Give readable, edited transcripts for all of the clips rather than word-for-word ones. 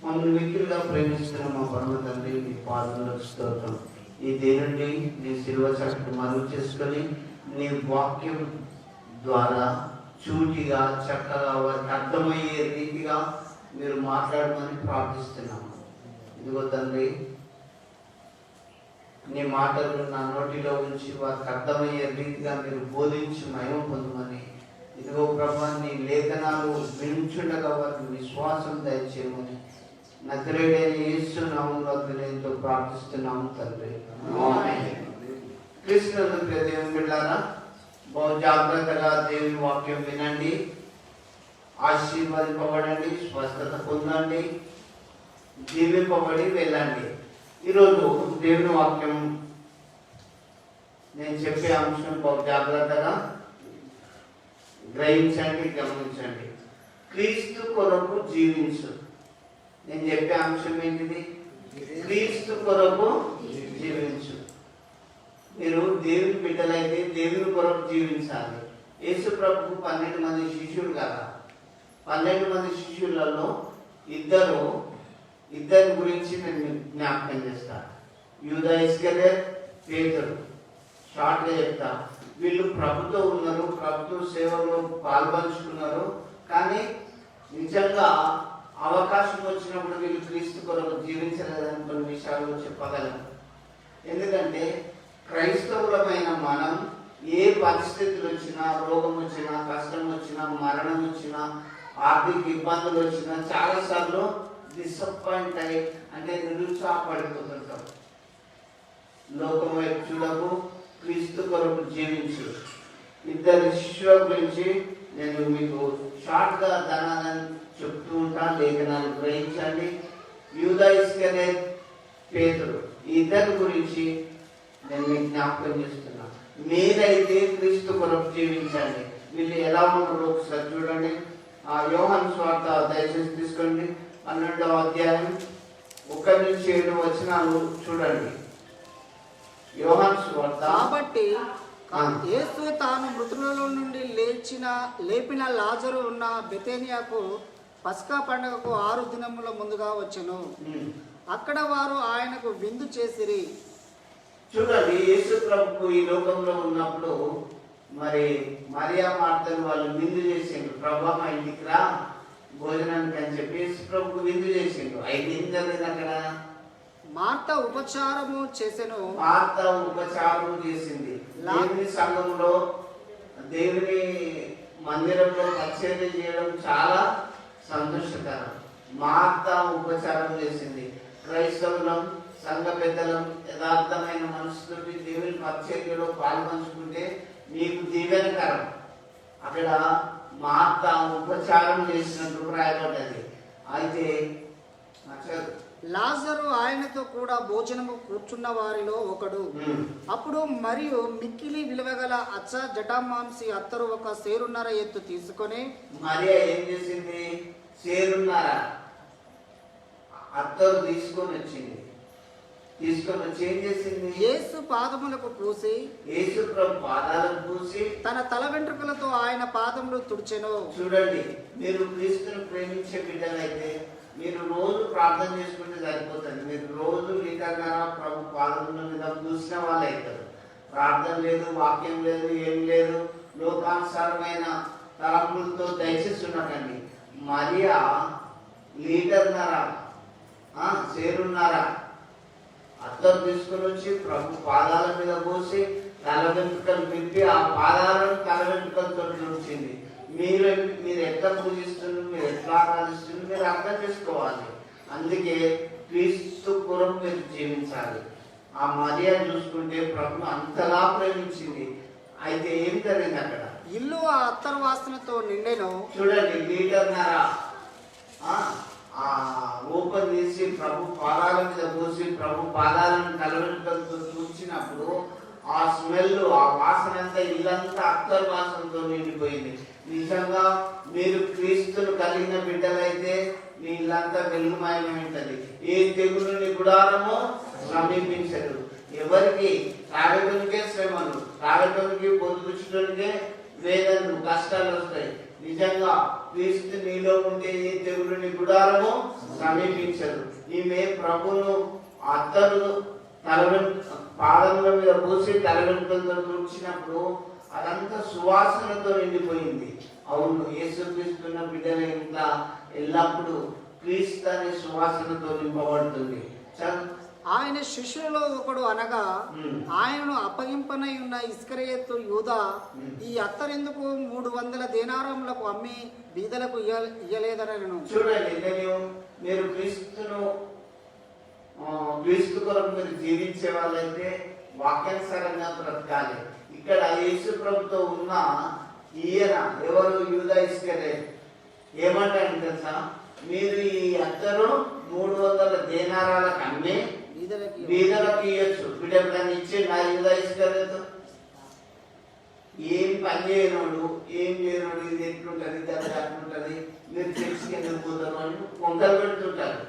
మమ్మల్ని మిక్కిలిగా ప్రేమిస్తున్న మా పరమ తండ్రి, మీ పాదములకు స్తోత్రం. ఈ దేనుండి నీ శిలువ చాటును మరుగు చేసుకొని నీ వాక్యం ద్వారా చూటిగా చక్కగా వారికి అర్థమయ్యే రీతిగా మీరు మాట్లాడమని ప్రార్థిస్తున్నాము. ఇదిగో తండ్రి, నీ మాటలు నా నోటిలో ఉంచి వారికి అర్థమయ్యే రీతిగా మీరు బోధించి మహిమ పొందమని, ఇదిగో ప్రభువా, నీ లేఖనాలు వినుచుండగా వారికి విశ్వాసం దయచేయమని నజరేయుడైన యేసు నామములో వినయంతో ప్రార్థిస్తున్నాము తండ్రి. ఆమేన్. క్రీస్తునందు ప్రియ దేవుని బిడ్డలారా, బహు జాగ్రత్తగా దేవుని వాక్యం వినండి, ఆశీర్వదింపబడండి, స్వస్థత పొందండి, దీవింపబడి వెళ్ళండి. ఈరోజు దేవుని వాక్యం నేను చెప్పే అంశం బహు జాగ్రత్తగా గ్రహించండి, గమనించండి. క్రీస్తు కొరకు జీవించు. నేను చెప్పే అంశం ఏంటిది? క్రీస్తు కొరకు జీవించు. మీరు దేవుని బిడ్డలైతే దేవుని కొరకు జీవించాలి. యేసు ప్రభుకు 12 మంది శిష్యులు కదా. 12 మంది శిష్యులలో ఇద్దరి గురించి నేను జ్ఞాపకం చేస్తాను. యూదా ఇస్కరియోతు, పేతురు. షార్ట్గా చెప్తా. వీళ్ళు ప్రభుతో ఉన్నారు, ప్రభుత్వ సేవలో పాల్పంచుకున్నారు. కానీ నిజంగా అవకాశం వచ్చినప్పుడు వీళ్ళు క్రీస్తు కొరకు జీవించలేదని కొన్ని విషయాలు చెప్పగలను. ఎందుకంటే క్రైస్తవులమైన మనం ఏ పరిస్థితులు వచ్చినా, రోగం వచ్చినా, కష్టం వచ్చినా, మరణం వచ్చినా, ఆర్థిక ఇబ్బందులు వచ్చినా చాలాసార్లు డిసప్పాయింట్ అయ్యి, అంటే నిరుత్సాహపడిపోతుంటాం. లోకం వైపు చూడకు, క్రీస్తు కొరకు జీవించు. ఇద్దరు శిష్యుల గురించి నేను మీకు షార్ట్గా ధనాన్ని చెప్తూ ఉంటాను, లేఖనాలు గ్రహించండి. యూదా ఇస్కరియోతు, పేతురు, ఈ ఇద్దరి గురించి నేను మీకు జ్ఞాపకం చేస్తున్నా. మీరైతే క్రీస్తు కొరకు జీవించండి. వీళ్ళు ఎలా ఉన్నారో ఒకసారి చూడండి. ఆ యోహాను సువార్త దయచేసి తీసుకోండి, 12వ అధ్యాయం 1-7 చూడండి. యోహాను సువార్త. కాబట్టి యేసు తాను మృతులలో నుండి లేపిన లాజరు ఉన్న బెతేనియాకు పస్కా పండుగకు 6 దినముల ముందుగా వచ్చెను. అక్కడ వారు ఆయనకు విందు చేసిరి. చూడండి, యేసు ప్రభుకు ఈ లోకంలో ఉన్నప్పుడు మరి మరియా మార్తలు వాళ్ళు విందు చేసిండ్రు. ప్రభు మా ఇంటికి రా భోజనానికి అని చెప్పి యేసు ప్రభుకు విందు చేసిండ్రు. అయితే ఏం జరిగింది అక్కడ? మార్త ఉపచారము చేసెను. మార్త ఉపచారం చేసింది. దేవుని సంఘంలో, దేవుని మందిరంలో పరిచర్య చేయడం చాలా సంతోషకరం. మార్త ఉపచారం చేసింది. క్రైస్తవులం, సంఘ పెద్దలం యథార్థమైన మనసుతోటి దేవుని పరిచర్యలో పాల్పంచుకుంటే మీకు దీవెనకరం. అక్కడ మార్త ఉపచారం చేసినట్టు రాయబడ్డది. అయితే లాజరు ఆయనతో కూడా భోజనము కూర్చున్న వారిలో ఒకడు. అప్పుడు మరియు మిక్కిలి విలువగల అచ్చ జటామాంసి అత్తరు 1 సేరున్నర ఎత్తు తీసుకొని, మరియా ఏం చేసింది? సేరున్నర అత్తరు తీసుకొని వచ్చి ఏం చేసింది? యేసు పాదములకు పూసి, యేసు ప్రభు పాదాలకు పూసి తన తల వెంట్రుకలతో ఆయన పాదములు తుడిచెను. చూడండి, మీరు క్రీస్తును ప్రేమించే బిడ్డలైతే మీరు రోజు ప్రార్థన చేసుకుంటే సరిపోతుంది. మీరు రోజు లీటర్గా ప్రభు పాదముల మీద పూసిన వాళ్ళు అవుతారు. ప్రార్థన లేదు, వాక్యం లేదు, ఏం లేదు, లోకానుసారమైన తలంపులతో దయచేసి ఉండకండి. మరియా లీటర్న్నర, సేరున్నర అత్తరు తీసుకొని వచ్చి ప్రభు పాదాల మీద పోసి తల వెంట్రుకలు విప్పి ఆ పాదాలను తల వెంట్రుకలతో ఉంచింది. మీరు ఎట్లా పూజిస్తున్నారు, మీరు ఎట్లా ఆరాధిస్తున్నారు, మీరు అర్థం చేసుకోవాలి. అందుకే క్రీస్తు కొరకు మీరు జీవించాలి. ఆ మరియా చూసుకుంటే ప్రభు అంతలా ప్రేమించింది. అయితే ఏం జరిగింది అక్కడ? ఇల్లు ఆ అత్తరు వాసనతో నిండెను. చూడండి, లీటర్న్నర ఓపెన్ చేసి ప్రభు పాదాల మీద పోసి ప్రభు పాదాలను తలవెంట్రుకలతో చూసినప్పుడు ఆ స్మెల్, ఆ వాసన అంతా ఇల్లంతా అత్తరు వాసనతో నిండిపోయింది. నిజంగా మీరు క్రీస్తును కలిగిన బిడ్డలైతే మీ ఇల్లంతా వెలుగుమయమై ఉంటుంది. ఏ తెగులుని గుడారమో సమీపించదు. ఎవరికి తాగటానికే శ్రమలు, తాగటానికి పొద్దుపుచ్చటానికే వేదనలు, కష్టాలు వస్తాయి. నిజంగా క్రీస్తు నీలో ఉంటే ఈ తెగులుని గుడారము సమీపించదు. ఈమె ప్రభును అత్తరు పాదముల మీద పూసి తల వెంట్రుకలతో తుడిచినప్పుడు అదంతా సువాసనతో నిండిపోయింది. అవును, యేసుక్రీస్తున్న బిడ్డల ఇంట్లో ఎల్లప్పుడూ క్రీస్తు అనే సువాసనతో నింపబడుతుంది. ఆయన శిష్యులలో ఒకడు అనగా ఆయనను అప్పగింపనై ఉన్న ఇస్కరియోతు యూదా ఈ అత్తరెందుకు 300 దేనారములకు అమ్మి బీదలకు ఇయ్యలేదనను. చూడండి, మీరు క్రీస్తు కొరకు మీరు జీవించే వాళ్ళైతే వాక్యానుసారంగా బ్రతకాలి. ఇక్కడ యేసు ప్రభుతో ఉన్న ఈయన ఎవరు? యూదా ఇస్కరియోతు ఏమంటాడు తెలుసా? మీరు ఈ అత్తరు 300 దేనారాలకు అమ్మి బీదలకు ఇవ్వచ్చు. బిడ్డకు దాన్ని ఇచ్చి నా యూదా ఇస్కరియోతు ఏం పని చేయనోడు, ఏం చేయనోడు, ఇది ఎట్లుంటది, అది అట్లుంటది, మీరు చర్చికి ఎందుకు పోతారు అని వంకలు పెడుతుంటారు.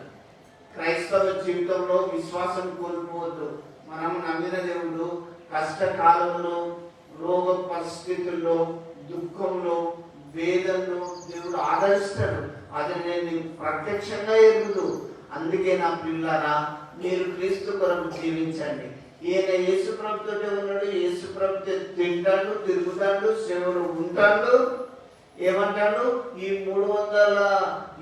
క్రైస్తవ జీవితంలో విశ్వాసం కోల్పోవద్దు. మనం నమ్మిన దేవుడు కష్టకాలంలో, రోగ పరిస్థితుల్లో, దుఃఖంలో, వేదనలో దేవుడు ఆదరిస్తాడు. అది నేను ప్రత్యక్షంగా ఎరుగుదు. అందుకే నా పిల్లరా, మీరు క్రీస్తు కొరకు జీవించండి. ఈయన యేసు ప్రభుతో ఉన్నాడు. యేసు ప్రభుతో తింటాడు, తిరుగుతాడు, సేవలు ఉంటాడు. ఏమంటాడు? ఈ 300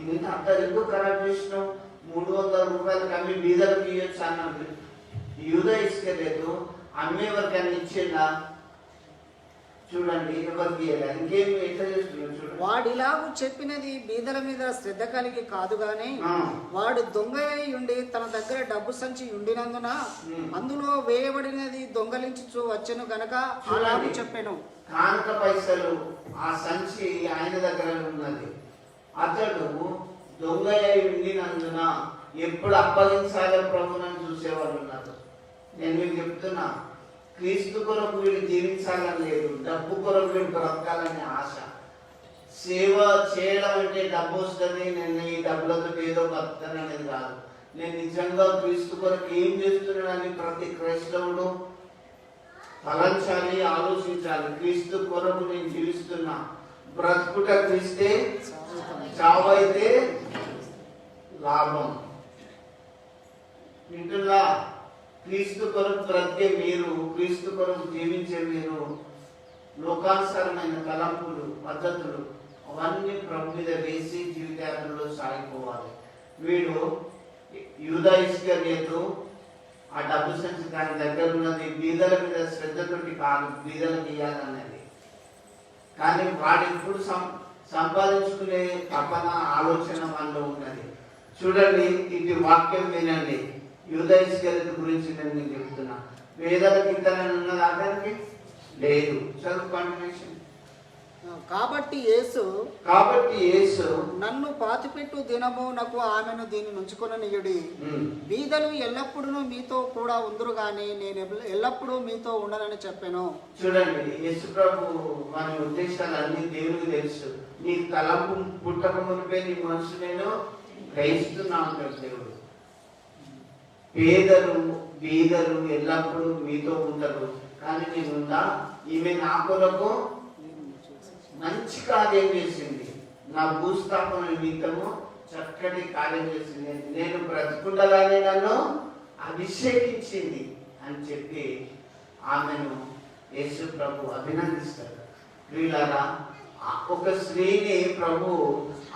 ఇంత అంత ఎందుకు ఖరాబ్ చేసినావు, 300 రూపాయలకి అమ్మి బీదలకు ఇవ్వచ్చు అన్నాడు. యూదా ఇస్కరియోతు అమ్మేవరికన్నా ఇచ్చిందా? చూడండి, ఎవరికి ఇంకేం ఎట్లా చేస్తున్నాడు చూడండి. వాడిలాగు చెప్పినది బీదల మీద శ్రద్ధ కలిగి కాదు గాని వాడు దొంగ ఉండి తన దగ్గర డబ్బు సంచి ఉండినందున అందులో వేయబడినది దొంగలించు వచ్చెను గనక అలాగే చెప్పాను. కానుక పైసలు ఆ సంచి ఆయన దగ్గర ఉన్నది. అతడు దొంగ ఉండినందున ఎప్పుడు అప్పగించాలో ప్రభునని చూసేవాళ్ళు ఉన్నారు. నేను మీకు చెప్తున్నా, క్రీస్తు కొరకు వీడు జీవించాలని లేదు, డబ్బు కొరకు వీడు బ్రతకాలనే ఆశ. సేవ చేయడం అంటే డబ్బు వస్తుంది, నేను ఈ డబ్బులతో ఏదో బతుకుతాను అనేది కాదు. నేను నిజంగా క్రీస్తు కొరకు ఏం చేస్తున్నానని ప్రతి క్రైస్తవుడు తలంచాలి, ఆలోచించాలి. క్రీస్తు కొరకు నేను జీవిస్తున్నా. బ్రతుకుట క్రీస్తే, చావైతే లాభం. వింటున్నా? క్రీస్తు కొరకు బ్రతికే మీరు, క్రీస్తు కొరకు జీవించే మీరు లోకానుసారమైన తలంపులు, పద్ధతులు అవన్నీ ప్రభు మీద వేసి జీవితాలలో సాగిపోవాలి. వీడు యూదా ఇస్కరియోతు ఆ డబ్బు సంచి దాని దగ్గర ఉన్నది బీదల మీద శ్రద్ధతోటి కాదు, బీదలకు ఇవ్వాలన్నది. కానీ వాడు ఇప్పుడు సంపాదించుకునే తపన, ఆలోచన మనలో ఉన్నది. చూడండి, ఇది వాక్యం వినండి. యూదా ఇస్కరియోతు గురించి నేను మీకు చెప్తున్నా. వేదాలకు ఇతరులు ఉన్నది అతనికి లేదు. చదువు కంటిన్యూషన్. కాబట్టి యేసు నన్ను పాతిపెట్టు దినము నాకు ఆమెను దీన్ని నుంచుకొననీయుడి. బీదలు ఎల్లప్పుడూ మీతో కూడా ఉందరు గాని నేను ఎల్లప్పుడూ మీతో ఉండనని చెప్పాను. చూడండి, యేసు ప్రభు మన ఉద్దేశాలు అన్ని దేవునికి తెలుసు. నీ తలంపు పుట్టక మునిపే నీ మనసు నేను గ్రహిస్తున్నా అంటాడు దేవుడు. బీదలు ఎల్లప్పుడూ మీతో ఉంటారు. కానీ నేను ఉందా? ఈమె నా కొరకు మంచి కార్యం చేసింది, నా భూస్థాపన నిమిత్తము చక్కటి కార్యం చేసింది, నేను బ్రతుకుండగానే నన్ను అభిషేకించింది అని చెప్పి ఆమెను యేసు ప్రభు అభినందిస్తాడు. ప్రియులారా, ఒక స్త్రీని ప్రభు,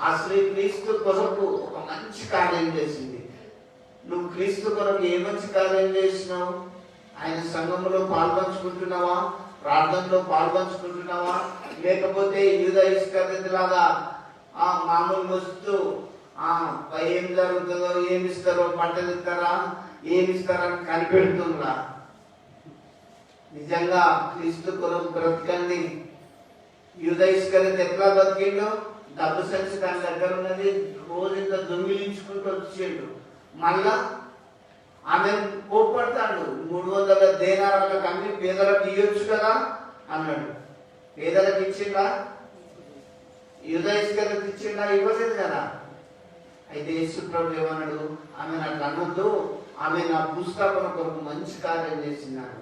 ఆ స్త్రీ క్రీస్తు కొరకు ఒక మంచి కార్యం చేసింది. నువ్వు క్రీస్తు కొరకు ఏ మంచి కార్యం చేసినావు? ఆయన సంఘంలో పాల్పంచుకుంటున్నావా? ప్రార్థనలో పాల్పంచుకుంటున్నావా? లేకపోతే యూదా ఇస్కరియోతు లాగా మామూలు వస్తూ ఏం జరుగుతుందో, ఏమి ఇస్తారో, బట్టలు ఇస్తారా, ఏమి ఇస్తారని కనిపెడుతుందా? నిజంగా క్రీస్తు కొరకు బ్రతకండి. యూదా ఇస్కరియోతు ఎట్లా బతికిండు? డబ్బు సంచి దాని దగ్గర ఉన్నది, రోజు ఇంత దొంగిలించుకుంటూ వచ్చేడు. మళ్ళా ఆమె కోప్పడతాడు. 300 దేనారాలకు అన్ని పేదలకు ఇవ్వచ్చు కదా అన్నాడు. పేదలకు ఇచ్చిందా? యూదా ఇస్కరియోతు ఇచ్చిందా? ఇవ్వలేదు కదా. అయితే యేసు ప్రభు ఏమన్నాడు? ఆమె నాకు అనొద్దు, ఆమె నా భూస్థాపన కొరకు మంచి కార్యం చేసినాడు.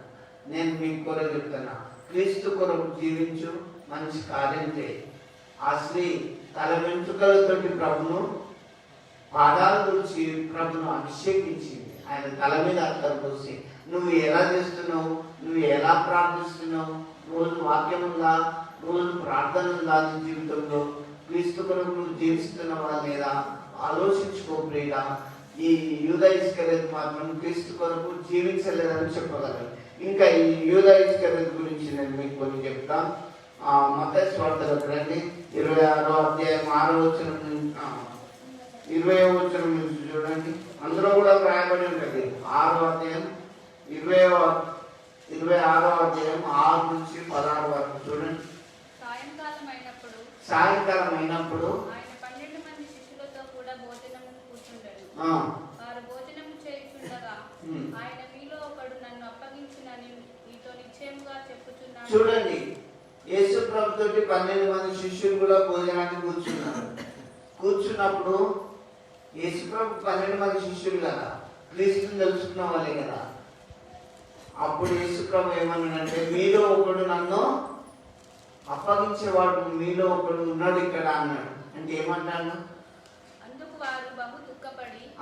నేను మీకు కొరకు చెప్తున్నా, క్రీస్తు కొరకు జీవించు, మంచి కార్యం చేయి. ఆ స్త్రీ తల వెంట్రుకలతోటి ప్రభును పాదాలు తుడిచి ప్రభును అభిషేకించింది. ఆయన తల మీద అత్తరు పోసి నువ్వు ఎలా చేస్తున్నావు, నువ్వు ఎలా ప్రార్థిస్తున్నావు, రోజు వాక్యం ఉందా, రోజు ప్రార్థన ఉందా నీ జీవితంలో, క్రీస్తు కొరకు నువ్వు జీవిస్తున్నావా లేదా ఆలోచించుకో ప్రియుడా. ఈ యూదా ఇస్కరియోతు మాత్రం క్రీస్తు కొరకు జీవించలేదని చెప్పగలను. ఇంకా ఈ యూదా ఇస్కరియోతు గురించి నేను మీకు కొన్ని చెప్తాను. మత్తయి సువార్తలోకి రండి, 26వ అధ్యాయం 6వ వచనం నుంచి 20వ వచనం నుంచి చూడండి. అందులో కూడా రాయబడి ఉంటుంది 6వ అధ్యాయం 26వ అధ్యాయం 6 నుంచి 16 వరకు చూడండి. సాయంకాలం అయినప్పుడు ఆయన 12 మంది శిష్యులతో కూడా భోజనముకు కూర్చుండెను. వారు భోజనము చేయుచుండగా ఆయన మీలో ఒకడు నన్ను అప్పగించునని మీతో నిశ్చయముగా చెప్పుచున్నాడు. చూడండి, యేసు ప్రభుతోటి 12 మంది శిష్యులు కూడా భోజనానికి కూర్చున్నారు. కూర్చున్నప్పుడు యేసు ప్రభు 12 మంది శిష్యులు కదా, క్రీస్తుని తెలుసుకున్న వాళ్ళే కదా. అప్పుడు యేసు ప్రభు ఏమన్నాడంటే మీలో ఒకడు నన్ను అప్పగించేవాడు మీలో ఒకడు ఉన్నాడు ఇక్కడ అన్నాడు. అంటే ఏమంటాడు?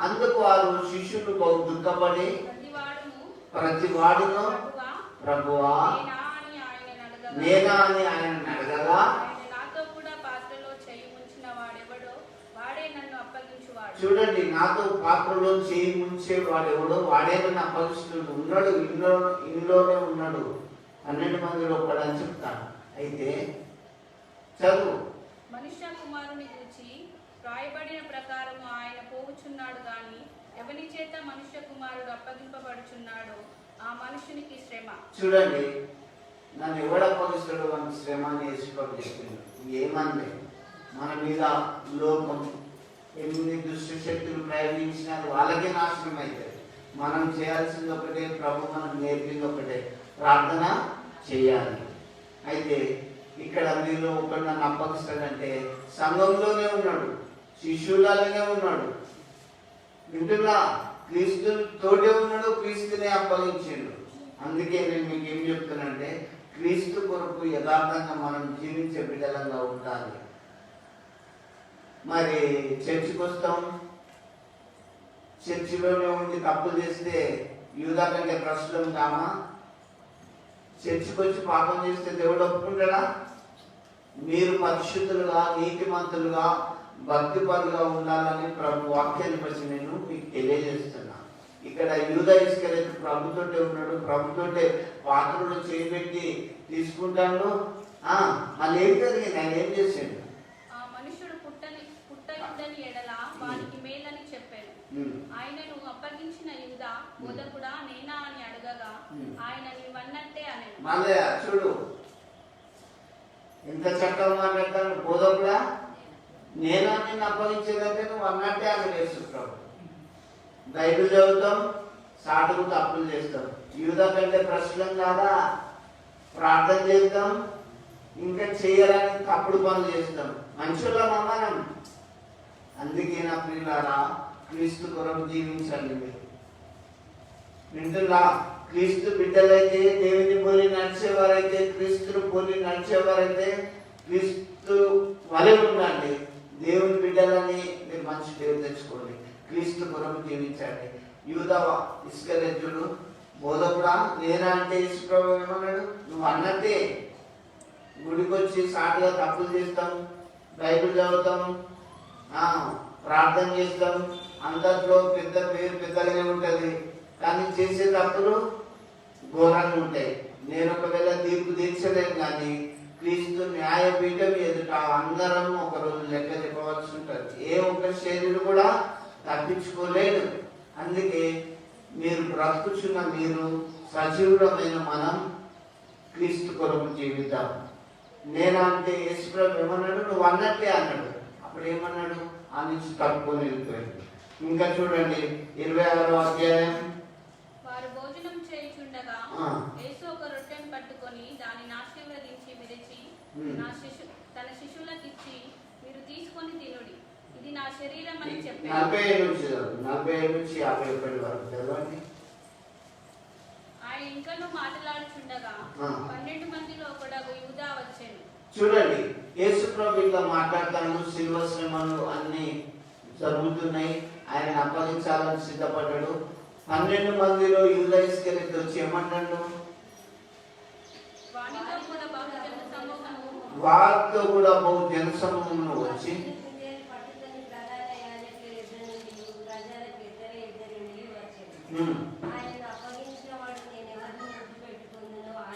అందుకు వారు శిష్యులు బహు దుఃఖపడి ప్రతి వాడును ప్రభువా నేనా అని ఆయన అడగగా చూడండి, నాతో పాత్రలో చేయి ముంచే వాడెవడో వాడే నన్ను అప్పగిస్తున్నాడు. ఉన్నాడు, ఇంట్లోనే ఉన్నాడు, 12 మందిలో ఒకడని చెప్తాను. అయితే చదువు. మనుష్య కుమారుని గురించి రాయబడిన ప్రకారం ఆయన పోవుచున్నాడు గాని ఎవని చేత మనుష్య కుమారుడు అప్పగింపబడుచున్నాడో ఆ మనుషునికి శ్రమ. చూడండి, నన్ను ఎవడు అప్పగిస్తాడో మనకు శ్రమ అని యేసుప్రభు చెప్పింది. ఏమన్నా మన మీద లోకం ఎన్ని దుష్ట శక్తులు ప్రయోగించినా వాళ్ళకే నాశనం అవుతుంది. మనం చేయాల్సింది ఒకటే, ప్రభు మనకు నేర్పింది ఒకటే, ప్రార్థన చేయాలి. అయితే ఇక్కడ మీలో ఒకడు నన్ను అప్పగిస్తాడంటే సంఘంలోనే ఉన్నాడు, శిష్యులనే ఉన్నాడు, వింటున్నా, క్రీస్తు తోటే ఉన్నాడు, క్రీస్తునే అప్పగించాడు. అందుకే నేను మీకు ఏం చెప్తానంటే క్రీస్తు కొరకు యథార్థంగా మనం జీవించే బిడ్డలంగా ఉండాలి. మరి చర్చికి వస్తాం, చర్చిలోనే ఉండి తప్పు చేస్తే యూదా కంటే ప్రస్తుతం కామా? చర్చికి వచ్చి పాపం చేస్తే దేవుడు ఒప్పుకుంటాడా? మీరు పరిశుద్ధులుగా, నీతిమంతులుగా, భక్తిపరులుగా ఉండాలని ప్రభు వాక్యాన్ని బట్టి నేను మీకు తెలియజేస్తున్నా. ఇక్కడ యూదా ఇస్కరియోతు ప్రభుతోటే ఉన్నాడు, ప్రభుతోటే పాత్రలు చేయబెట్టి తీసుకుంటాడు. మళ్ళీ ఏం జరిగింది? ఆయన ఏం చేశాడు? వానికి మేలని చెప్పాను. ఆయనను అప్పగించిన యూదా బోధకుడా నేనా అని అడగగా ఆయన నీవన్నట్టే అనేను. మళ్ళీ చూడు, ఎంత చక్కగా మాట్లాడతాను. బోధకుడా నేనా నిన్ను అప్పగించేదంటే నువ్వు అన్నట్టే అని వేసుకుంటావు. బైబిల్ చదువుతాం, సాటుకు తప్పులు చేస్తాం. యూదా కంటే ప్రశ్నం కాదా? ప్రార్థన చేస్తాం, ఇంకా చేయడానికి తప్పుడు పనులు చేస్తాం. మనుషులమా మనం? అందుకే నా ప్రియులారా, క్రీస్తు కొరకు జీవించండి. మీరు వింటున్నా? క్రీస్తు బిడ్డలైతే, దేవుని పోలి నడిచేవారైతే, క్రీస్తును పోలి నడిచేవారైతే క్రీస్తు వలె ఉండండి. దేవుని బిడ్డలని మీరు మంచి పేరు తెచ్చుకోండి, క్రీస్తు కొరకు జీవించండి. యూదా ఇస్కరియోతు బోధకుడా నేనా అంటే యేసుప్రభు ఏమన్నాడు? నువ్వు అన్నట్టే. గుడికి వచ్చి సాటుగా తప్పులు చేస్తాం, బైబిల్ చదువుతాం, ప్రార్థన చేస్తాం, అందరిలో పెద్ద పేరు పెద్దగానే ఉంటుంది, కానీ చేసే తప్పులు ఘోరంగా ఉంటాయి. నేను ఒకవేళ తీర్పు తీర్చలేను, కానీ క్రీస్తు న్యాయపీఠం ఎదుట అందరం ఒకరోజు లెక్క చెప్పవలసి ఉంటుంది. ఏ ఒక్క శరీరం కూడా తప్పించుకోలేడు. అందుకే మీరు బ్రతుకుచున్న మీరు, సజీవుడమైన మనం క్రీస్తు కొరకు జీవిద్దాం. నేనా అంటే యేసుప్రభు ఏమన్నాడు? నువ్వు అన్నట్టే అన్నాడు. అప్పుడు ఏమన్నాడు? ఆ నుంచి తప్పుకొని వెళ్ళిపోయాడు. ఇంకా చూడండి 26వ అధ్యాయం. వారు భోజనం చేయుచుండగా యేసు ఒక రొట్టెను పట్టుకొని దానిని ఆశీర్వదించి విరిచి తన శిష్యులకు ఇచ్చి మీరు తీసుకొని తినుడి, ఇది నా శరీరం అని చెప్పారు. 45 నుంచి 51 వరకు చదవండి. ఆయన ఇంకనూ మాట్లాడుచుండగా 12 మందిలో ఒకడు యూదా వచ్చెను. చూడండి, యేసు ప్రభు ఇట్లా మాట్లాడతాను, శిలువ శ్రమలు అన్ని జరుగుతున్నాయి, ఆయన అప్పగించాలని సిద్ధపడ్డాడు. 12 మందిలో యూదా ఇస్కరియోతు వచ్చి ఏమంటాడు? వారితో కూడా బహు జనసమూహంలో వచ్చి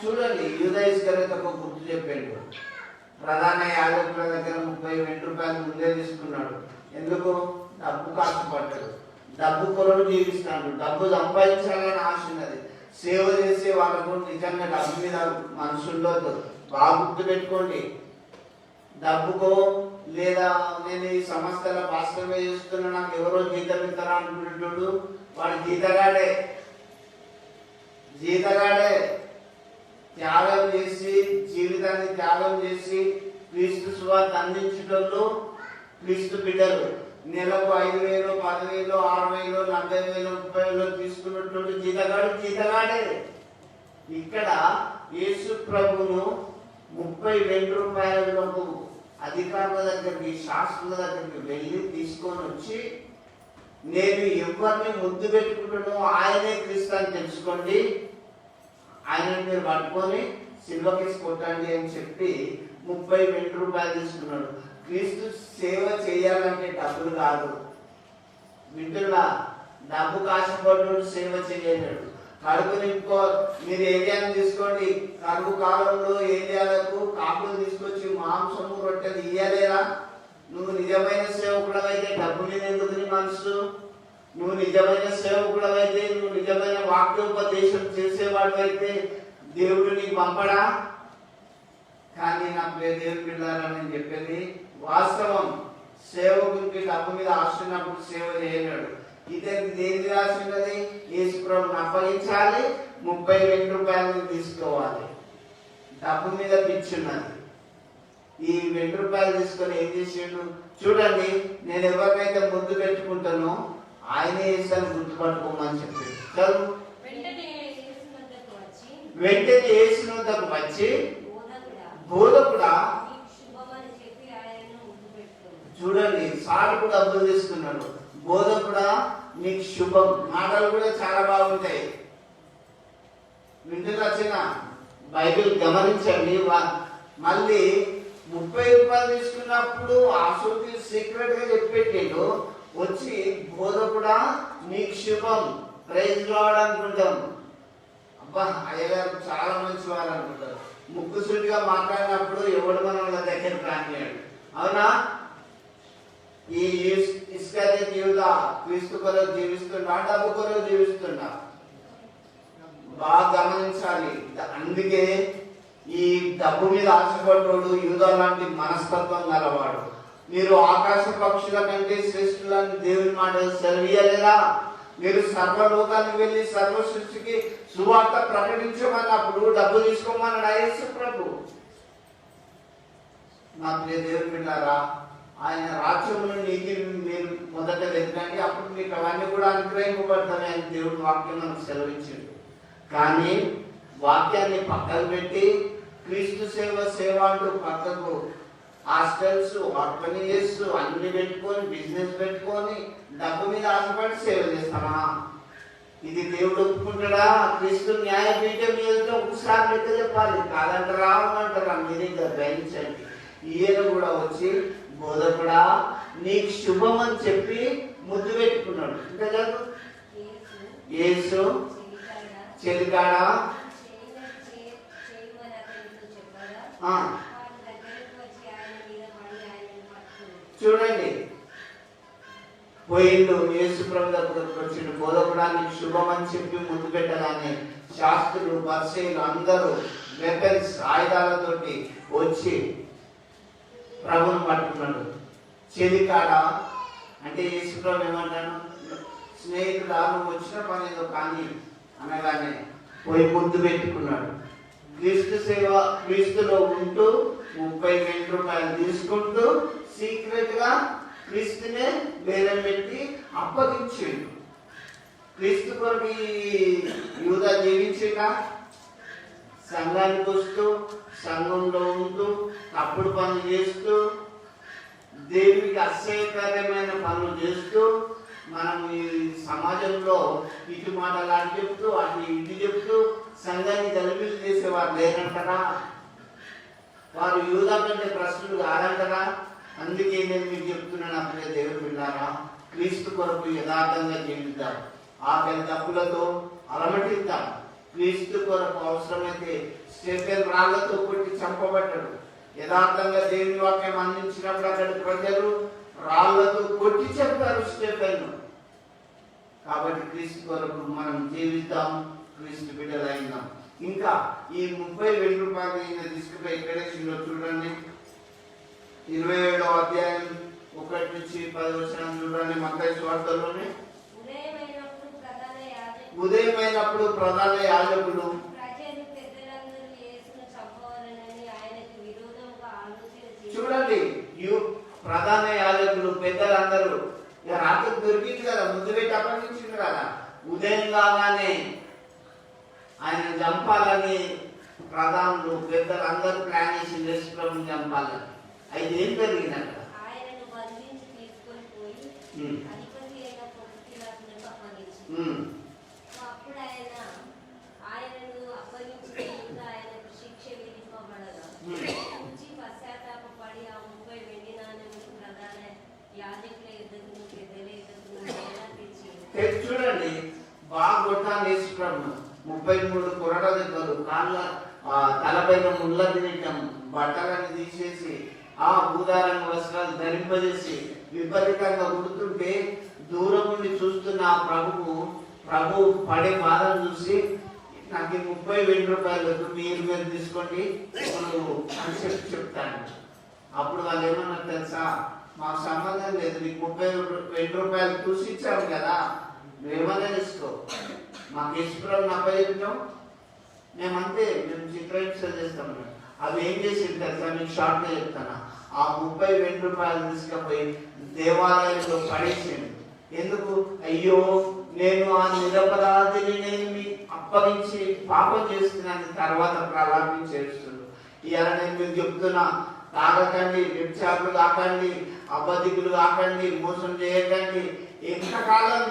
చూడండి, యూదా ఇస్కరియోతు ఒక గుర్తు చెప్పాడు. ప్రధాన యాజకుల దగ్గర 30 వెండి రూపాయలు ముందే తీసుకున్నాడు. ఎందుకు? డబ్బు కాసుపడ్డాడు, డబ్బు కొరకు జీవిస్తాడు, డబ్బు సంపాదించాలని ఆశ ఉన్నది. సేవ చేసే వాళ్ళకు నిజంగా డబ్బు మీద మనసుల్లో బాగా గుర్తు పెట్టుకోండి. డబ్బుకో లేదా నేను ఈ సంస్థల పాస్టర్గా చేస్తున్నా, నాకు ఎవరో జీతం ఇస్తారా అనుకునేటోడు వాడు జీతగాడే. త్యాగం చేసి, జీవితాన్ని త్యాగం చేసి క్రీస్తు సువార్త అందించేటోళ్ళు క్రీస్తు బిడ్డలు. నెలకు 5,000, 10,000, 6,000, 40,000, 30,000 తీసుకున్నటువంటి జీతగాడే. ఇక్కడ యేసు ప్రభును 30 వెండి రూపాయలకు అధికారుల దగ్గరికి, శాస్త్రుల దగ్గరికి వెళ్ళి తీసుకొని వచ్చి, నేను ఎవరిని ముద్దు పెట్టుకుంటానో ఆయనే క్రీస్తు అని తెలుసుకోండి, ఆయనని మీరు పట్టుకొని సిల్వకేసి కొట్టండి అని చెప్పి 30 వెండి రూపాయలు తీసుకున్నాడు. క్రీస్తు సేవ చేయాలంటే డబ్బులు కాదు వింటున్నా, డబ్బు కాశపడ్డు సేవ చేయలేడు. కడుపు నింపుకో. మీరు ఏరియాను తీసుకోండి, కరువు కాలంలో ఏరియాలకు కాకులు తీసుకొచ్చి మాంసము రొట్టెలు ఇయ్యలేరా? నువ్వు నిజమైన సేవకుడవైతే డబ్బు మీద ఎందుకు నీ మనసు? నువ్వు నిజమైన సేవకుడవైతే, నువ్వు నిజమైన వాక్యోపదేశం చేసేవాడు అయితే దేవుడు నీకు పంపడా? కానీ నా దేవుని పిల్లారా, నేను చెప్పేది వాస్తవం. సేవకునికి డబ్బు మీద ఆశ ఉన్నప్పుడు సేవ చేయలేడు. ఇతనికి దేనికి రాసి ఉన్నది? యేసు ప్రభువుని అప్పగించాలి, 30 వెండి రూపాయలు తీసుకోవాలి. డబ్బు మీద పిచ్చున్నది. ఈ వెండి రూపాయలు తీసుకొని ఏం చేసిండు? చూడండి, నేను ఎవరినైతే ముద్దు పెట్టుకుంటానో ఆయనే యేసుని గుర్తుపట్టుకోమని చెప్పాడు. చదువు. వెంటనే యేసు వద్దకు వచ్చి, బోధకుడా, చూడండి సాడుకు డబ్బులు తీసుకున్నాడు. బోధకుడా నీకు శుభం. మాటలు కూడా చాలా బాగుంటాయి. వింటున్న వచ్చిన బైబిల్ గమనించండి. మళ్ళీ 30 రూపాయలు తీసుకున్నప్పుడు ఆసూకి సీక్రెట్ గా చెప్పేటండు. వచ్చి బోధకుడా నీకు శుభం, ప్రైజ్ లార్డ్ అనుకుంటాం. అబ్బా అయ్యగారు చాలా మంచి వారు అనుకుంటారు. ముక్కుసూటిగా మాట్లాడినప్పుడు ఎవడు మన వాళ్ళ దగ్గర రానియాడు. అవునా? ఈ ఇస్కరియోతు యూదా క్రీస్తు కొరకు జీవిస్తున్నా, డబ్బు కొరకు జీవిస్తున్నా? బాగా గమనించాలి. అందుకే ఈ డబ్బు మీద ఆశపడ్డాడు యూదా లాంటి మనస్తత్వం గలవాడు. మీరు ఆకాశ పక్షుల కంటే శ్రేష్ఠులని దేవుని మాట సెలవీయలేదా? మీరు సర్వలోకానికి వెళ్ళి సర్వ సృష్టికి సువార్త ప్రకటించమన్నప్పుడు డబ్బు తీసుకోమన్నాడు యేసు ప్రభు. నా ప్రియ దేవుని బిడ్డలారా, ఆయన రాజ్యమును నీతిని మీరు మొదట వెతకండి, అప్పుడు మీకు అవన్నీ కూడా అనుగ్రహింపబడతాయి అని దేవుడు వాక్యం మనకు సెలవించింది. కానీ వాక్యాన్ని పక్కకు పెట్టి క్రీస్తు సేవ అంటూ పక్కకు హాస్టల్స్, ఆర్ఫనేజెస్ అన్ని పెట్టుకొని, బిజినెస్ పెట్టుకొని డబ్బు మీద ఆశపడి సేవ చేస్తామా? ఇది దేవుడు ఒప్పుకుంటాడా? క్రీస్తు న్యాయపీఠం మీద ఒకసారి లెక్క చెప్పాలి. కాదంటారా అంటారా? మీరే గ్రహించండి. ఈయన కూడా వచ్చి బోధకుడా నీకు శుభం అని చెప్పి ముద్దు పెట్టుకున్నాడు. ఇంకా చదువు. యేసు చెలికాడా చూడండి, పోయిండు యేసు ప్రభు దగ్గరకు వచ్చిండు. బోధకుడా నీకు శుభం అని చెప్పి ముద్దు పెట్టగానే శాస్త్రులు, పరిసయ్యులు అందరూ వెపన్స్, ఆయుధాలతోటి వచ్చి ప్రభుని పట్టుకున్నాడు. చెలికాడ అంటే యేసు ప్రభు ఏమంటాడు? స్నేహితుడా నువ్వు వచ్చిన పని ఏదో కానీ అనగానే పోయి ముద్దు పెట్టుకున్నాడు. క్రీస్తు సేవ, క్రీస్తులో ఉంటూ 30 వెండి రూపాయలు తీసుకుంటూ సీక్రెట్ గా క్రీస్తునే వేరే పెట్టి అప్పగించిండు. క్రీస్తు కొరకు యూదా జీవించిందా? సంఘానికి వస్తూ సంఘంలో ఉంటూ తప్పుడు పనులు చేస్తూ దేవునికి అసహ్యకరమైన పనులు చేస్తూ మనం ఈ సమాజంలో ఇటు మాటలు అటు చెప్తూ అటు ఇటు చెప్తూ సంఘాన్ని గలిబిలి చేసేవారు లేరంటారా? వారు యూదా కంటే ప్రశ్నలు కాదంటారా? అందుకే నేను మీకు చెప్తున్నాను, అప్పుడే దేవుడు విన్నారా, క్రీస్తు కొరకు యథార్థంగా జీవిద్దాం, ఆకలి తప్పులతో అలమటిద్దాం. క్రీస్తు కొరకు అవసరమైతే స్టెఫెన్ రాళ్లతో కొట్టి చంపబడ్డాడు. యథార్థంగా దేవుని వాక్యం అందించినప్పుడు అక్కడి ప్రజలు రాళ్లతో కొట్టి చెప్పారు స్టెఫెన్. కాబట్టి క్రీస్తు కొరకు మనం జీవిద్దాం, క్రీస్తు బిడ్డలైందాం. ఇంకా ఈ 30,000 రూపాయలు ఈయన తీసుకుపోయి ఎక్కడే చూడండి, 27వ అధ్యాయం 1 నుంచి 10 వచనం చూడండి. మత్తయి సువార్తలోనే ఉదయమైనప్పుడు ప్రధాన యాజకులు చూడండి, ప్రధాన యాజకులు పెద్దలందరూ రాత్రి దొరికింది కదా, ముందు పెట్టి అప్పగించింది కదా, ఉదయం కాగానే ఆయన చంపాలని ప్రధానులు పెద్దలందరూ ప్లాన్ చేసి యేసుప్రభుని చంపాలని. అయితే ఏం జరిగింది అక్కడ? చూడండి, బాగా కొట్టాను యేసుప్రభు. 33 కొరడ దెబ్బలు, కాళ్ళ తలపైన ముళ్ళ తినటం, బట్టలను తీసేసి ఆ భూదారంగ వస్త్రాలు ధరింపజేసి విపరీతంగా కుడుతుంటే దూరం నుండి చూస్తున్న ఆ ప్రభు పడే బాధను చూసి, నాకు 30,000 రూపాయలు మీరు తీసుకోండి అని చెప్తాను. అప్పుడు వాళ్ళు ఏమన్నా తెలుసా, మాకు సంబంధం లేదు, నీకు 30,000 రూపాయలు చూసి ఇచ్చాము కదా, నువ్వేమన్నా తీసుకో, మాకు యేసుప్రభుని అప్పచెప్పాం, మేమంతే, మేము చిత్రహింస చేస్తాం. అవి ఏం చేసింది తెలుసా, మీకు షార్ట్గా చెప్తాను. ఆ 30,000 రూపాయలు తీసుకుపోయి దేవాలయంలో పడేసింది. ఎందుకు? అయ్యో, నేను ఆ నిరపరాధిని నేను అప్పగించి పాపం చేస్తున్నాను, తర్వాత ప్రలాపం చేస్తున్నాను. ఇవాళ నేను మీకు చెప్తున్నా, తాగకండి, వ్యభిచారులు కాకండి, అబద్ధికులు కాకండి, మోసం చేయకండి. ఎంతకాలం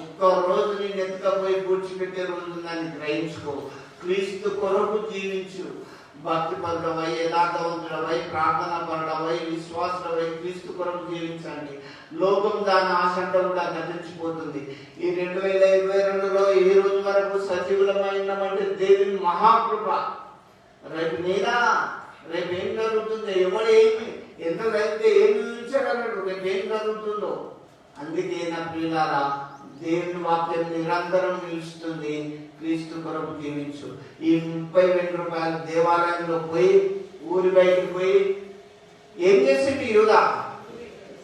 ఒక్క రోజు నేను ఎత్తుకపోయి పూడ్చిపెట్టే రోజు దాన్ని గ్రహించుకో. క్రీస్తు కొరకు జీవించు, భక్తి పరుడవై, యథార్థవంతుడవై, ప్రార్థన పరుడవై, విశ్వాసుడవై క్రీస్తు కొరకు జీవించండి. లోకం దాని ఆశంట కూడా గతించిపోతుంది. ఈ 2022లో ఈ రోజు వరకు సజీవులమైనటువంటి దేవుని మహాకృప. రేపు నేనా, రేపు ఏం జరుగుతుందో, ఎవడు ఏమి ఎంత అయితే ఏమి ఊహించగలడు, రేపు ఏం జరుగుతుందో. అందుకే నా ప్రియులారా, దేవుని వాక్యం నిరంతరం నిలుస్తుంది. క్రీస్తు కొరకు జీవించు. ఈ 30,000 రూపాయలు దేవాలయంలో పోయి, ఊరి బయటకు పోయి ఏం చేసింది యూదా?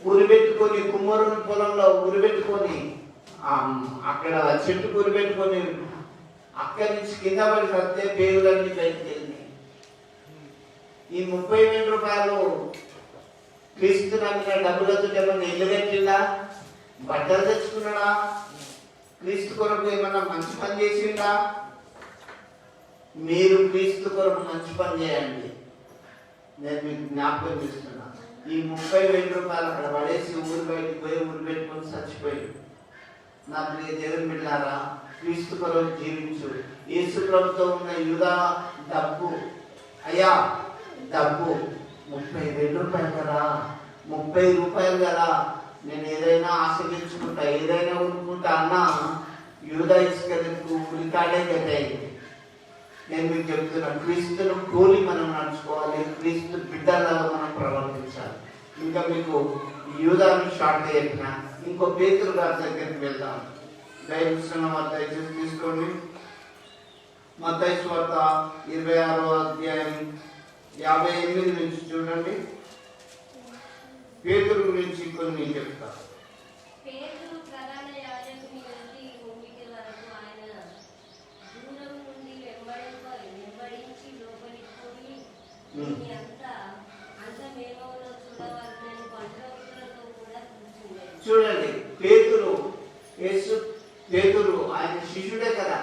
ఊరి పెట్టుకొని, కుమ్మరుని పొలంలో ఊరి పెట్టుకొని, అక్కడ చెట్టు ఊరి పెట్టుకొని అక్కడి నుంచి కింద పడి సత్తే పేగులన్నీ బయటకు వెళ్ళినాయి. ఈ 30,000 రూపాయలు క్రీస్తు నమ్మిన డబ్బులతో ఏమన్నా ఇల్లు కట్టిందా, బట్టలు తెచ్చుకున్నాడా, క్రీస్తు కొరకు ఏమన్నా మంచి పని చేసిందా? మీరు క్రీస్తు కొరకు మంచి పని చేయండి. నేను మీకు జ్ఞాపకం చేస్తున్నా. ఈ 30,000 రూపాయలు అక్కడ పడేసి ఊరు బయటకు పోయి ఊరు పెట్టుకొని చచ్చిపోయి, నా ప్రియ దేవుని బిడ్డలారా, క్రీస్తు కొరకు జీవించు. యేసు ప్రభుతో ఉన్న యూదా డబ్బు, అయ్యా డబ్బు 30,000 రూపాయలు కదా, 30 రూపాయలు కదా, నేను ఏదైనా ఆశగించుకుంటా, ఏదైనా ఊరుకుంటా అన్నా యూదా ఇస్కరియోతుకు ఉరికాడే గతయింది. నేను మీకు చెప్తున్నా, క్రీస్తును పోలి మనం నడుచుకోవాలి, క్రీస్తు బిడ్డలాగా మనం ప్రవర్తించాలి. ఇంకా మీకు యూదాను షార్ట్గా చెప్పిన ఇంకో పేతురు గారి దగ్గరికి వెళ్దాం. దయచేసిన మత్తయి తీసుకోండి. మత్తయి సువార్త 26వ అధ్యాయం 58 నుంచి చూడండి. పేతురు గురించి కొన్ని చెప్తా. చూడండి, పేతురు ఆయన శిష్యుడే కదా.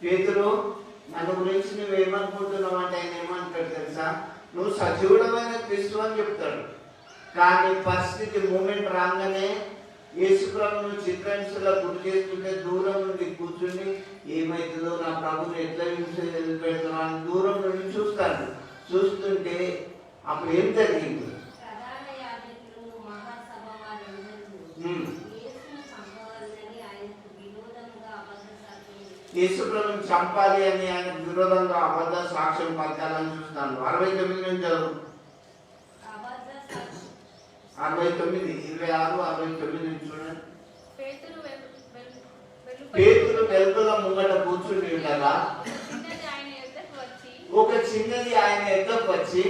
పేతురు నన్ను గురించి నువ్వేమనుకుంటున్నావు అంటే ఆయన ఏమంటాడు తెలుసా, నువ్వు సజీవుడమైన క్రీస్తు అని చెప్తాడు. కానీ పరిస్థితి మూమెంట్ రాగానే యేసుప్రభును చిత్రహింసలా గురి చేస్తుంటే దూరం నుండి కూర్చుని ఏమవుతుందో నా ప్రభుని ఎట్లా పెడతాను అని దూరం నుండి చూస్తాడు. చూస్తుంటే అప్పుడు ఏం జరిగింది? యేసుప్రభుని చంపాలి అని ఆయన విరోధంగా అబద్ధ సాక్ష్యం పలకాలని చూస్తాను. 69 నుంచి చదువు. 69, 26, 69 నుంచి చూడండి. పేతురు వెలుపల ముంగట కూర్చుని ఉండగా ఒక చిన్నది ఆయన ఎద్దకు వచ్చి,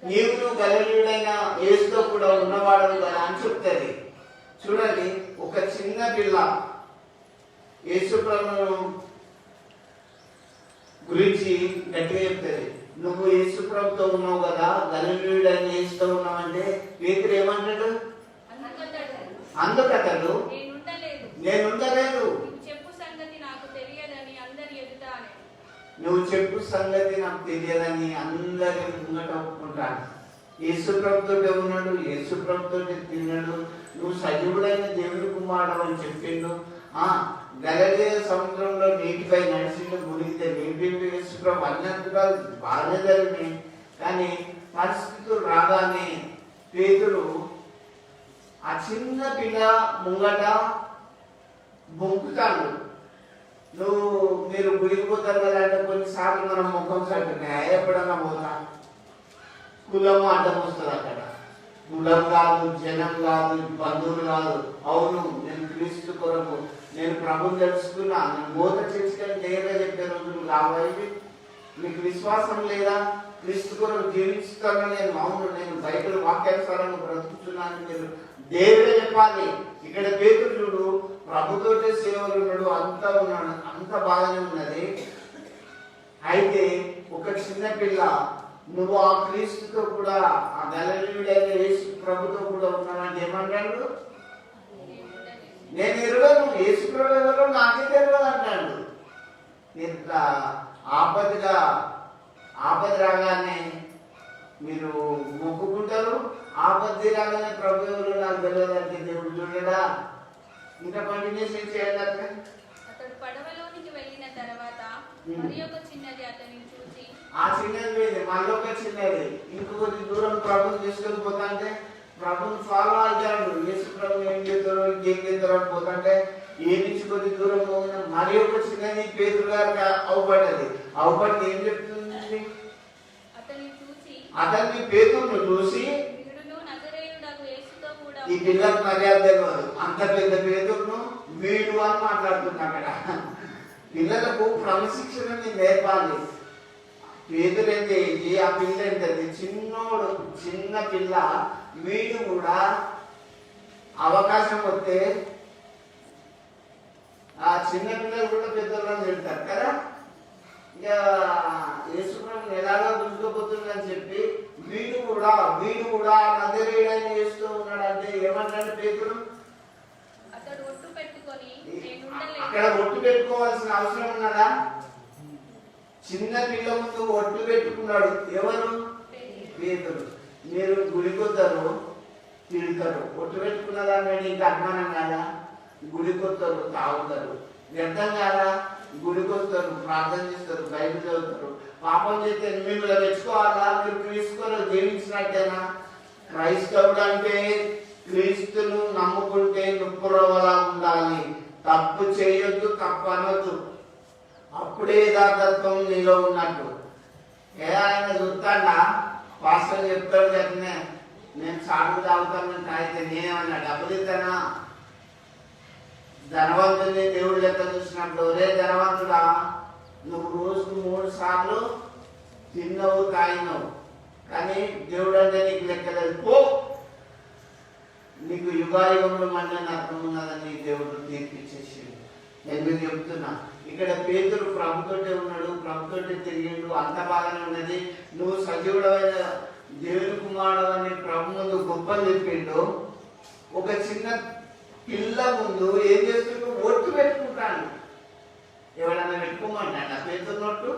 నీవు గలిలయుడైన యేసుతో కూడా ఉన్నవాడు కదా అని చెప్తుంది. చూడండి, ఒక చిన్న పిల్ల యేసుప్రభును గురించి గట్టిగా చెప్తుంది. నువ్వు యేసుప్రభుతో ఉన్నావు కదా, గలిలయుడైన యేసుతో ఉన్నావు అంటే పేతురు ఏమంటాడు? అందుకతడు నేను ఉండలేదు, నువ్వు చెప్పు సంగతి నాకు తెలియదని అందరి ముంగట ఒప్పుకుంటాను. యేసుప్రభుతోటే ఉన్నాడు, యేసుప్రభుతోటే తిన్నాడు, నువ్వు సజీవుడైన దేవుని కుమారుడు అని చెప్పిండు. గలిలయ సముద్రంలో నీటిపై నడిచిండు, మునిగితే నీటిండు యేసుప్రభు అన్నట్టుగా బాగానే జరిగినాయి. కానీ పరిస్థితులు రాగానే పేతురు ఆ చిన్న పిల్ల ముంగట బొంకుతాడు. మీరు గుడికి పోతారు కదా అంటే కొన్నిసార్లు మనం ముఖం సట్టునే ఎప్పుడన్నా పోతా కులము అడ్డం వస్తుంది. అక్కడ కులం కాదు, జనం కాదు, బంధువులు కాదు. అవును, నేను క్రీస్తు కొరకు నేను ప్రభుని తెలుసుకున్నా, నేను మోత చేసుకొని దేవుడే చెప్పే రోజులు రావాలి. మీకు విశ్వాసం లేదా? క్రీస్తు కొరకు జీవిస్తాను నేను. అవును, నేను బైబిల్ వాక్యానుసారంగా బ్రతుకుతున్నాను మీరు దేవుడే చెప్పాలి. ఇక్కడ పేతురు చూడు, ప్రభుతోటే సేవలు ఉన్నాడు, అంతా ఉన్నాడు, అంత బాగానే ఉన్నది. అయితే ఒక చిన్న పిల్ల నువ్వు ఆ క్రీస్తుతో కూడా ఆ గలిలయుడైన యేసు ప్రభుతో కూడా ఉన్నావంటే ఏమంటాడు? నేను ఎరుగను, యేసు ప్రభు ఎవరో నాకే తెలియదు అంటాడు. ఇట్లా ఆపద రాగానే మీరు మొక్కుకుంటారు, ఆపత్తి రాగానే ప్రభు ఎవరు నాకు తెలియదు అంటే దేవుడు చూడడా? ఇంకా కంటిన్యూషన్ చేయాలి. అతడు పడవలోనికి వెళ్ళిన తర్వాత మరి ఒక చిన్నది అతనిని చూసి, ఆ చిన్నది మళ్ళీ ఒక చిన్నది ఇంకొక దూరం ప్రభుని తీసుకొని పోతాంటే ప్రభుని ఫాలో అవుతాడు. యేసు ప్రభు ఏం చేస్తారో ఇంకేం చేస్తారో అని పోతాంటే ఏ నుంచి కొద్ది దూరం పోయినా మరి ఒక చిన్నది పేతురు గారికి అవుపడ్డది. అవుపడి ఏం చెప్తుంది? అతన్ని పేతురును చూసి, ఈ పిల్లలకు మర్యాద తెలియదు, అంత పెద్ద పేతురును వీడు అని మాట్లాడుతున్నా. అక్కడ పిల్లలకు క్రమశిక్షణ నేర్పాలి. పేతురు అయితే ఆ పిల్ల ఏంటది, చిన్న పిల్ల. వీడు కూడా అవకాశం వస్తే ఆ చిన్న పిల్లలు కూడా పెద్దలను తింటారు కదా. ఇక యేసుప్రభుని ఎలాగో దూసుకుపోతుందని చెప్పి వీడు కూడా నజరేయుడైన యేసుతో ఉన్నాడు అంటే ఏమంటాడు పేతురు? అక్కడ ఒట్టు పెట్టుకోవాల్సిన అవసరం ఉన్నదా? చిన్న పిల్ల ముందు ఒట్టు పెట్టుకున్నాడు. ఎవరు? పేతురు. మీరు గుడికొస్తారు, తిడతారు, ఒట్టు పెట్టుకున్నదాన్ని ఇంకా అభిమానం కాదా? గుడికొస్తారు, తాగుతారు, వ్యర్థం కాదా? గుడికొస్తారు, ప్రార్థన చేస్తారు, బైబిల్ చదువుతారు. పాపం చేస్తే మిమ్మల్ని మెచ్చుకోవాలా? మీరు క్రీస్తులో జీవించినట్టేనా? క్రైస్తవుడు అంటే క్రీస్తును నమ్ముకుంటే నుప్పురవలా ఉండాలి. తప్పు చేయొద్దు, తప్పు అనొద్దు. అప్పుడే యథార్థత్వం నీలో ఉన్నట్టు. ఆయన చూస్తాడా? పాస్టర్ చెప్తాడు కదా, నేను చాటు తాగుతాను అయితే నేనేమన్నా డబ్బులు ఇస్తానా? ధనవంతుని దేవుడు లెక్క చూసినప్పుడు, ఒరే ధనవంతుడా, నువ్వు రోజుకు 3 సార్లు తిన్నావు, తాగినావు, కానీ దేవుడు అంటే నీకు లెక్కలేదు, పో, నీకు యుగాయుగంలో మళ్ళీ అర్థం ఉన్నదని దేవుడు తీర్పిచ్చేసి. ఎందుకు చెప్తున్నా, ఇక్కడ పేతురు ప్రభుతోటే ఉన్నాడు, ప్రభుతోటే తిరిగిండు, అంత బాగానే ఉన్నది. నువ్వు సజీవుడమైన దేవుని కుమారుడు అని ప్రభు ముందు గొప్పలు చెప్పిండు. ఒక చిన్న పిల్ల ముందు ఏం చేస్తుంటూ ఒట్టు పెట్టుకుంటాను. ఎవరైనా పెట్టుకోమంటాడు పేతున్నట్టు.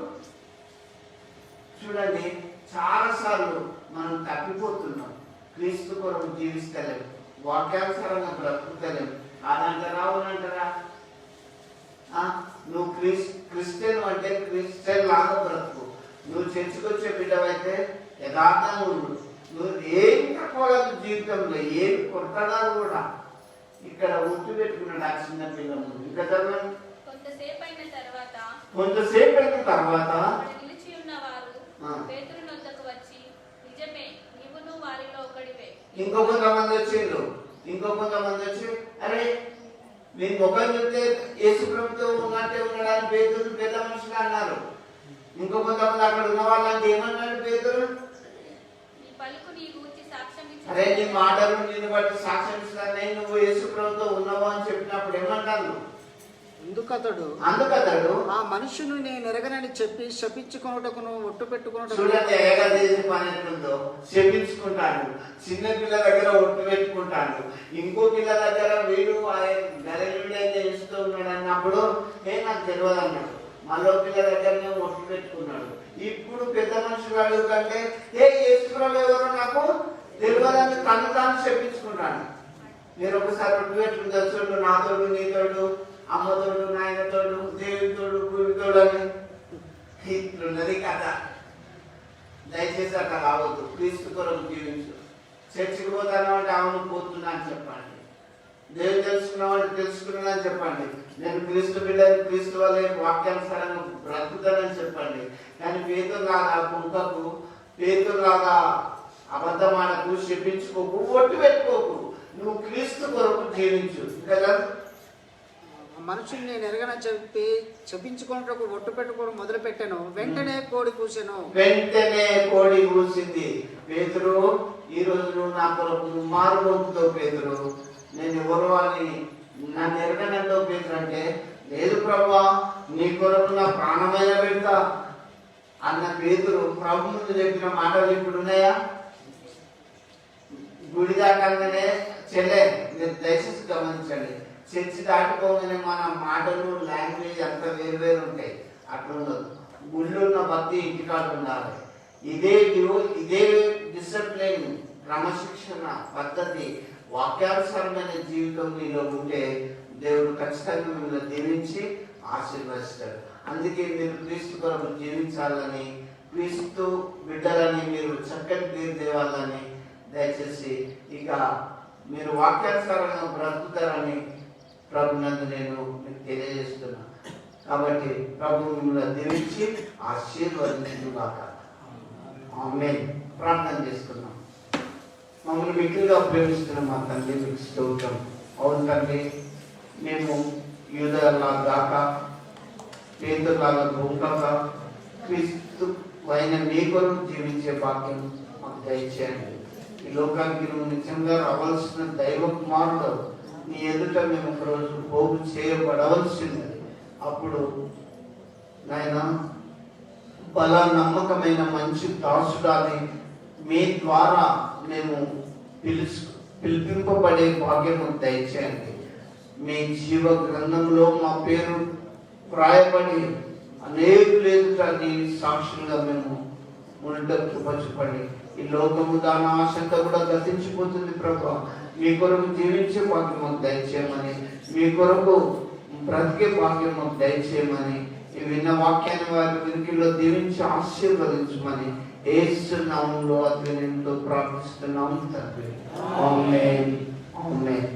చూడండి, చాలాసార్లు మనం తప్పిపోతున్నాం, క్రీస్తు కొరకు జీవిస్తలేము, వాక్యానుసారంగా బ్రతుకుతలేము. అదంటారా అవునంటారా? నువ్వు క్రిస్టియన్ అంటే క్రిస్టియన్ లాగా బ్రతుకు. నువ్వు చర్చకొచ్చే బిడ్డవైతే యథార్థంగా ఉండు. నువ్వు ఏం తక్కువగా జీవితంలో ఏమి కొట్టగా కూడా ఇక్కడ ఉంటూ పెట్టుకున్నాడు ఆ చిన్న పిల్లలు. ఇంకా చదవండి. కొంతసేపు అయిన తర్వాత నిలిచి ఉన్న వారు పేతురు నొద్దకు వచ్చి, నిజమే, నీవును వారిలో ఒకడివే. ఇంకో కొంతమంది వచ్చి అరే నేను ముఖం చెప్తే యేసు ప్రభుతో ఉన్నట్టే ఉన్నాడని పేతురు పెద్ద మనుషులు అన్నారు. ఇంకో కొంతమంది అక్కడ ఉన్న వాళ్ళంటే ఏమన్నాడు పేతురు? అరే నీ మాటలు నిన్ను బట్టి సాక్ష్యం ఇస్తాను, నువ్వు యేసు ప్రభుతో ఉన్నావు అని చెప్పినప్పుడు ఏమంటాను? అందుకతడు ఆ మనుషును నేను ఎరగనని చెప్పి శపించుకొనుటకును ఒట్టు పెట్టుకున్నట్టు. చూడండి ఏకాదేశి పని ఎట్లుందో. శపించుకుంటాడు, చిన్న పిల్ల దగ్గర ఒట్టు పెట్టుకుంటాడు, ఇంకో పిల్ల దగ్గర వీడు గరెలుడైతే ఇస్తూ ఉన్నాడు అన్నప్పుడు నాకు తెలియదు అన్నాడు. మరో పిల్ల దగ్గరనే ఒట్టు పెట్టుకున్నాడు. ఇప్పుడు పెద్ద మనుషులు అడుగుతుంటే యేసుప్రభు ఎవరో నాకు తెలియదని తను తాను శపించుకుంటాడు. మీరు ఒకసారి ఒట్టు పెట్టుకుని తెలుసు, నాతోడు నీతోడు అమ్మతోడు నాయనతోడు దేవుడితోడు గురితోడు అని ఇట్లున్నది కథ. దయచేసి అట్లా కావద్దు. క్రీస్తు కొరకు జీవించు. చర్చికి పోతాను అంటే అవును పోతున్నా అని చెప్పండి. దేవుడు తెలుసుకున్నావు అంటే తెలుసుకున్నా అని చెప్పండి. నేను క్రీస్తు బిడ్డని, క్రీస్తు వల్లే వాక్యానుసారంగా బ్రతుకుతానని చెప్పండి. కానీ పేతురులాగా కుంకకు, పేతురులాగా అబద్ధమాడకు, శపించుకోకు, ఒట్టు పెట్టుకోకు. నువ్వు క్రీస్తు కొరకు జీవించు కదా. మనుషులు నేను ఎరగనని చెప్పి చెప్పించుకున్నట్టు ఒట్టు పెట్టుకోవడం మొదలు పెట్టాను. వెంటనే కోడి కూసింది. పేతురు, ఈ రోజు నువ్వు నా కొరకు మారుమోగుతో పేతురు, నేను ఎవరు అని నన్ను ఎరగనంటో పేతురు అంటే, లేదు ప్రభువా నీ కొరకు నా ప్రాణమైన పెడతా అన్న పేతురు ప్రభు ముందు చెప్పిన మాటలు ఇప్పుడు ఉన్నాయా? గుడి దాటాగానే చెల్లె, మీరు దయచేసి గమనించండి, చర్చి దాటుకోగానే మన మాటలు లాంగ్వేజ్ అంతా వేరు ఉంటాయి. అట్లా ఉండదు. గుళ్ళు ఉన్న భక్తి ఇంటికాడ ఉండాలి. ఇదే డిసిప్లిన్, క్రమశిక్షణ, పద్ధతి, వాక్యానుసారమైన జీవితం నీలో ఉంటే దేవుడు ఖచ్చితంగా మిమ్మల్ని దీవించి ఆశీర్వదిస్తాడు. అందుకే మీరు క్రీస్తు కొరకు జీవించాలని, క్రీస్తు బిడ్డలని మీరు చక్కటి పేరు తేవాలని, దయచేసి ఇక మీరు వాక్యానుసారంగా బ్రతుకుతారని ప్రభునందు నేను మీకు తెలియజేస్తున్నా. కాబట్టి ప్రభు మిమ్మల్ని దీవించి ఆశీర్వదించుగాక. ఆమేన్. ప్రార్థన చేసుకున్నాం. మమ్మల్ని మిక్కిలిగా ప్రేమిస్తున్న మా తండ్రి మీకు స్తోత్రం. అవును తండ్రి, మేము యూదులాగా పేతురులాగా గుంకక క్రీస్తు అయిన మీ కొరకు జీవించే భాగ్యం మాకు దయచేయండి. ఈ లోకానికి నువ్వు నిజంగా రావాల్సిన దైవ కుమారుడు, నీ ఎదుట మేము ఒకరోజు పోగు చేయబడవలసింది. అప్పుడు నాయన బల నమ్మకమైన మంచి దాసుడాన్ని మీ ద్వారా మేము పిలిపింపబడే భాగ్యము దయచేయండి. మీ జీవ గ్రంథంలో మా పేరు వ్రాయబడి అనేకులు ఎదుట నీ సాక్షులుగా మేము కృపచూపండి. ఈ లోకము దాని ఆశంతా కూడా గతించిపోతుంది ప్రభు. మీ కొరకు జీవించే భాగ్యం మాకు దయచేయమని, మీ కొరకు బ్రతికే భాగ్యం మాకు దయచేయమని, ఈ విన్న వాక్యాన్ని వారి వినికిల్లో దీవించి ఆశీర్వదించమని యేసు నామములో అద్వినయంతో ప్రార్థిస్తున్నాము తండ్రి. ఆమేన్. ఆమేన్.